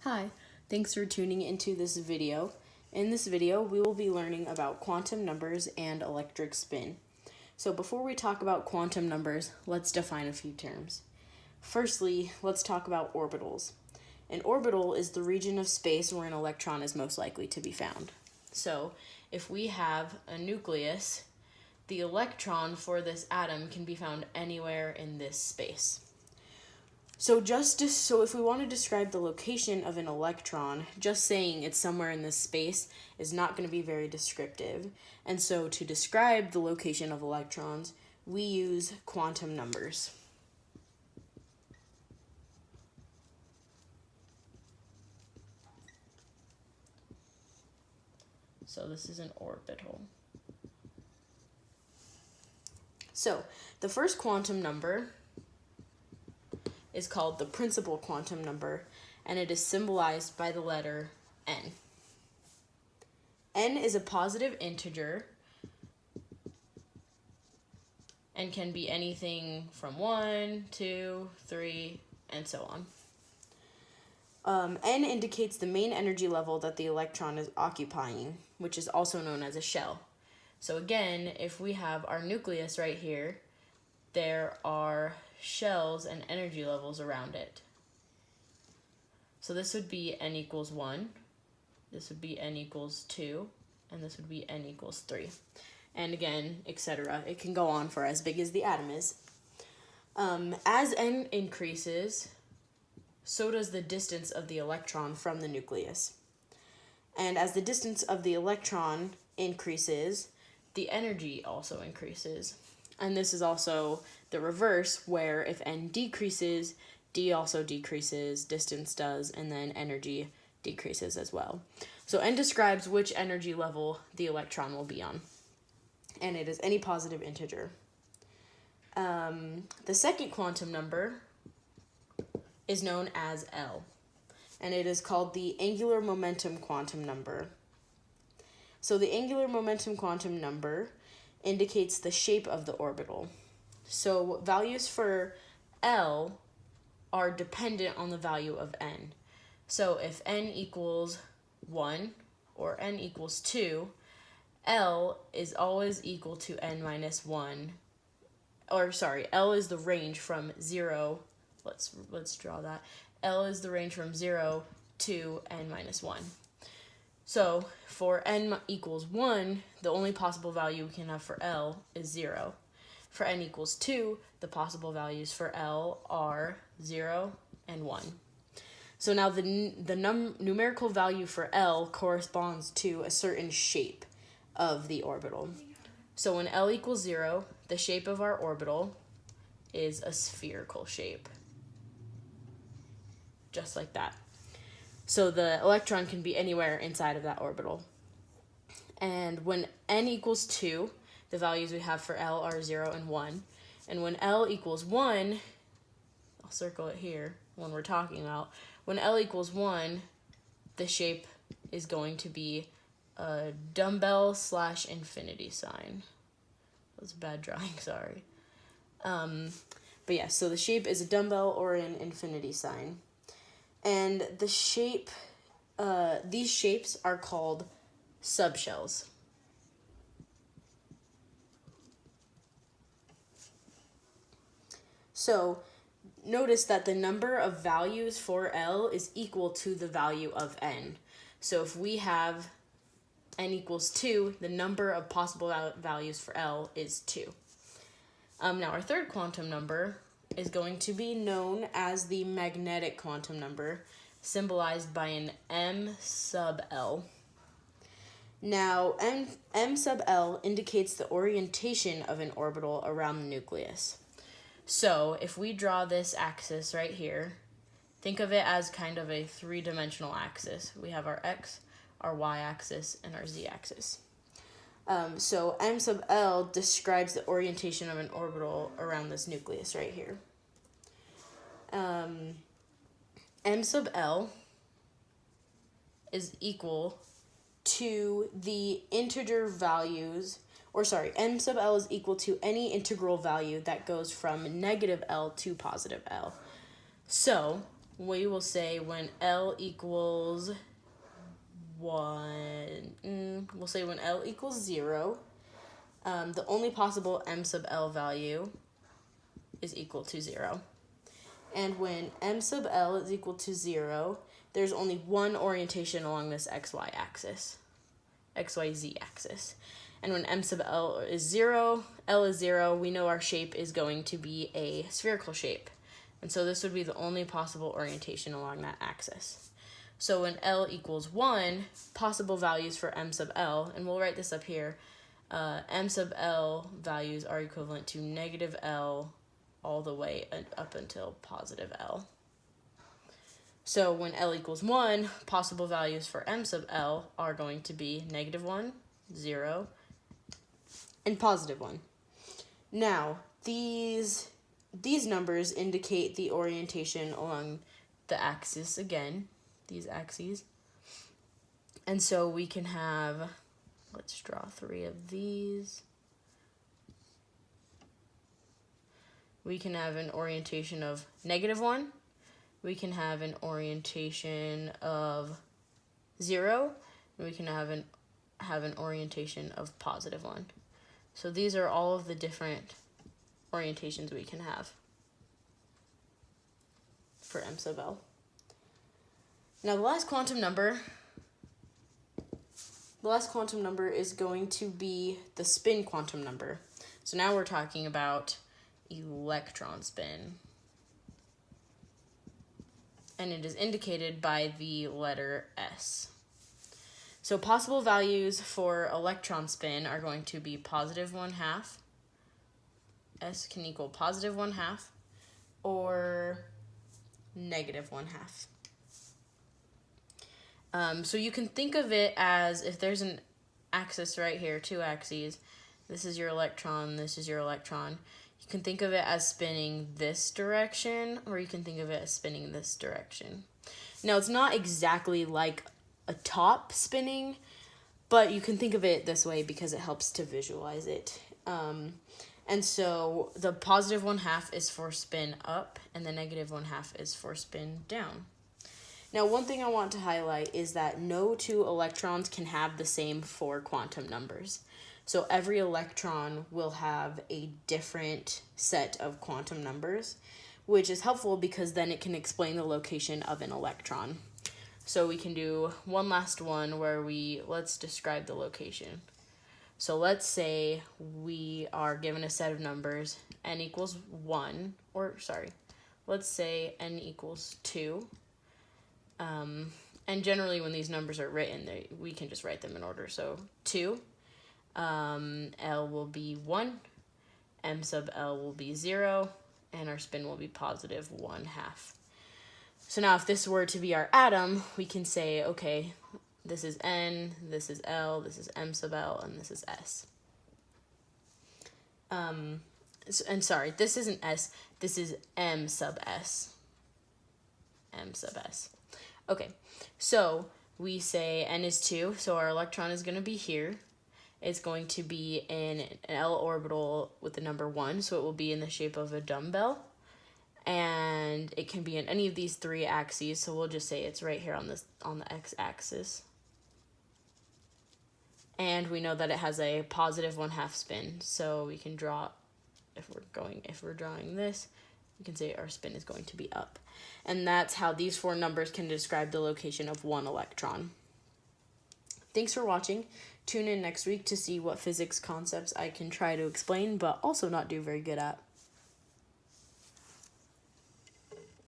Hi, thanks for tuning into this video. In this video, we will be learning about quantum numbers and electric spin. So before we talk about quantum numbers, let's define a few terms. Firstly, let's talk about orbitals. An orbital is the region of space where an electron is most likely to be found. So if we have a nucleus, the electron for this atom can be found anywhere in this space. So if we want to describe the location of an electron, just saying it's somewhere in this space is not going to be very descriptive. And so to describe the location of electrons, we use quantum numbers. So this is an orbital. So the first quantum number is called the principal quantum number, and it is symbolized by the letter n. N is a positive integer and can be anything from 1, 2, 3, and so on. N indicates the main energy level that the electron is occupying, which is also known as a shell. So again, if we have our nucleus right here, there are shells and energy levels around it. So this would be n equals 1, this would be n equals 2, and this would be n equals 3. And again, etc. It can go on for as big as the atom is. As n increases, so does the distance of the electron from the nucleus. And as the distance of the electron increases, the energy also increases. And this is also the reverse, where if n decreases, d also decreases, distance does, and then energy decreases as well. So n describes which energy level the electron will be on, and it is any positive integer. The second quantum number is known as L, and it is called the angular momentum quantum number. So the angular momentum quantum number indicates the shape of the orbital. So values for L are dependent on the value of n. So if n equals 1 or n equals 2, L is always equal to n minus 1. L is the range from 0. Let's draw that. L is the range from 0 to n minus 1. So for n equals 1, the only possible value we can have for L is 0. For n equals 2, the possible values for L are 0 and 1. So now the numerical value for L corresponds to a certain shape of the orbital. So when L equals 0, the shape of our orbital is a spherical shape. Just like that. So the electron can be anywhere inside of that orbital. And when n equals 2, the values we have for L are 0 and 1. And when L equals 1, I'll circle it here when we're talking about, when L equals 1, the shape is going to be a dumbbell / infinity sign. That was a bad drawing, sorry. But yeah, so the shape is a dumbbell or an infinity sign. And the shape, these shapes are called subshells. So notice that the number of values for L is equal to the value of n. So if we have n equals 2, the number of possible values for L is 2. Now our third quantum number is going to be known as the magnetic quantum number, symbolized by an m sub L. Now, m sub L indicates the orientation of an orbital around the nucleus. So if we draw this axis right here, think of it as kind of a three-dimensional axis. We have our x, our y-axis, and our z-axis. So m sub L describes the orientation of an orbital around this nucleus right here. M sub L is equal to the integer values, m sub L is equal to any integral value that goes from negative L to positive L. So we will say when L equals 1, we'll say when L equals 0, the only possible M sub L value is equal to 0. And when M sub L is equal to 0, there's only one orientation along this XY axis, XYZ axis. And when M sub L is 0, L is 0, we know our shape is going to be a spherical shape. And so this would be the only possible orientation along that axis. So when L equals 1, possible values for M sub L, and we'll write this up here, M sub L values are equivalent to negative L all the way up until positive L. So when L equals 1, possible values for M sub L are going to be negative 1, 0, and positive 1. Now, these numbers indicate the orientation along the axis again, these axes. And so we can have, let's draw 3 of these. We can have an orientation of negative 1. We can have an orientation of 0. And we can have an orientation of positive 1. So these are all of the different orientations we can have for M sub L. Now the last quantum number is going to be the spin quantum number. So now we're talking about electron spin. And it is indicated by the letter S. So possible values for electron spin are going to be positive 1/2. S can equal positive 1/2 or negative 1/2. So you can think of it as if there's an axis right here, 2 axes. This is your electron, this is your electron. You can think of it as spinning this direction, or you can think of it as spinning this direction. Now, it's not exactly like a top spinning, but you can think of it this way because it helps to visualize it. And so the positive 1/2 is for spin up, and the negative 1/2 is for spin down. Now, one thing I want to highlight is that no 2 electrons can have the same 4 quantum numbers. So every electron will have a different set of quantum numbers, which is helpful because then it can explain the location of an electron. So we can do one last one where let's describe the location. So let's say we are given a set of numbers, n equals 1, let's say n equals 2. And generally when these numbers are written, we can just write them in order. So 2. L will be 1, M sub L will be 0, and our spin will be positive 1/2. So now if this were to be our atom, we can say, okay, this is N, this is L, this is M sub L, and this is S. This isn't S, this is M sub S. M sub S. Okay, so we say N is 2, so our electron is going to be here. It's going to be in an L orbital with the number 1, so it will be in the shape of a dumbbell. And it can be in any of these 3 axes, so we'll just say it's right here on the x-axis. And we know that it has a positive 1/2 spin, so we can draw, if we're drawing this, we can say our spin is going to be up. And that's how these 4 numbers can describe the location of 1 electron. Thanks for watching. Tune in next week to see what physics concepts I can try to explain, but also not do very good at.